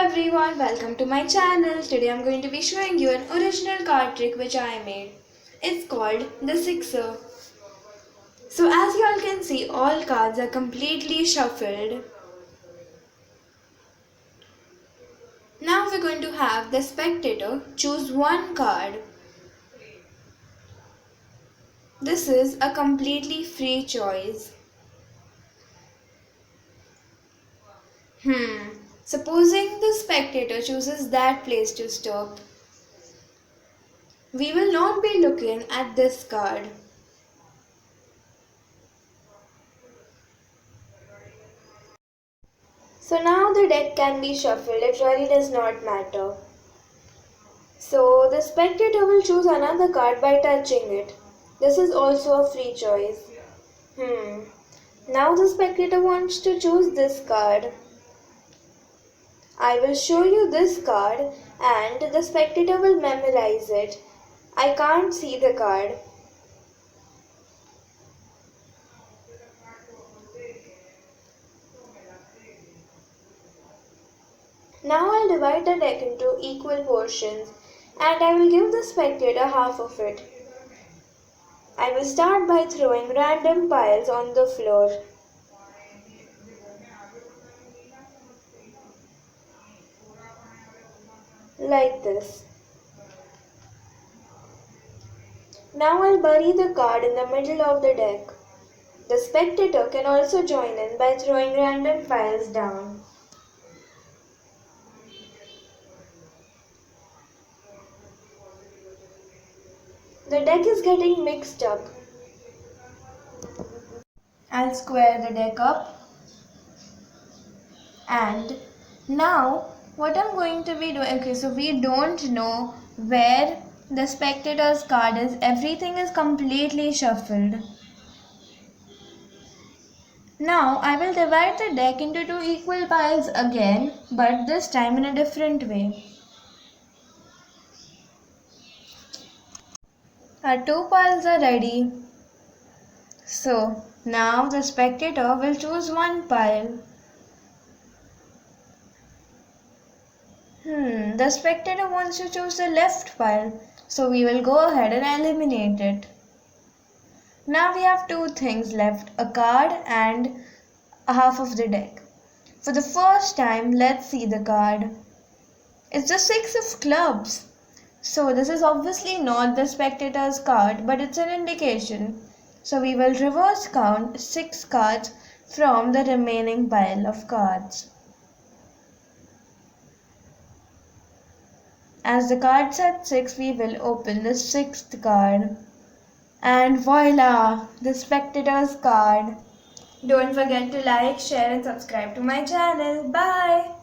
everyone, welcome to my channel. Today I'm going to be showing you an original card trick which I made. It's called the Sixer. So as you all can see, all cards are completely shuffled. Now we're going to have the spectator choose one card. This is a completely free choice. Supposing the spectator chooses that place to stop. We will not be looking at this card. So now the deck can be shuffled, it really does not matter. So the spectator will choose another card by touching it. This is also a free choice. Now the spectator wants to choose this card. I will show you this card and the spectator will memorize it. I can't see the card. Now I'll divide the deck into equal portions and I will give the spectator half of it. I will start by throwing random piles on the floor. Like this. Now I'll bury the card in the middle of the deck. The spectator can also join in by throwing random piles down. The deck is getting mixed up. I'll square the deck up. And now what I'm going to be doing, so we don't know where the spectator's card is. Everything is completely shuffled. Now I will divide the deck into two equal piles again, but this time in a different way. Our two piles are ready. So now the spectator will choose one pile. The spectator wants to choose the left pile, so we will go ahead and eliminate it. Now we have two things left, a card and a half of the deck. For the first time, let's see the card. It's the Six of Clubs. So this is obviously not the spectator's card, but it's an indication. So we will reverse count 6 cards from the remaining pile of cards. As the cards at 6, we will open the 6th card. And voila! The spectator's card. Don't forget to like, share and subscribe to my channel. Bye!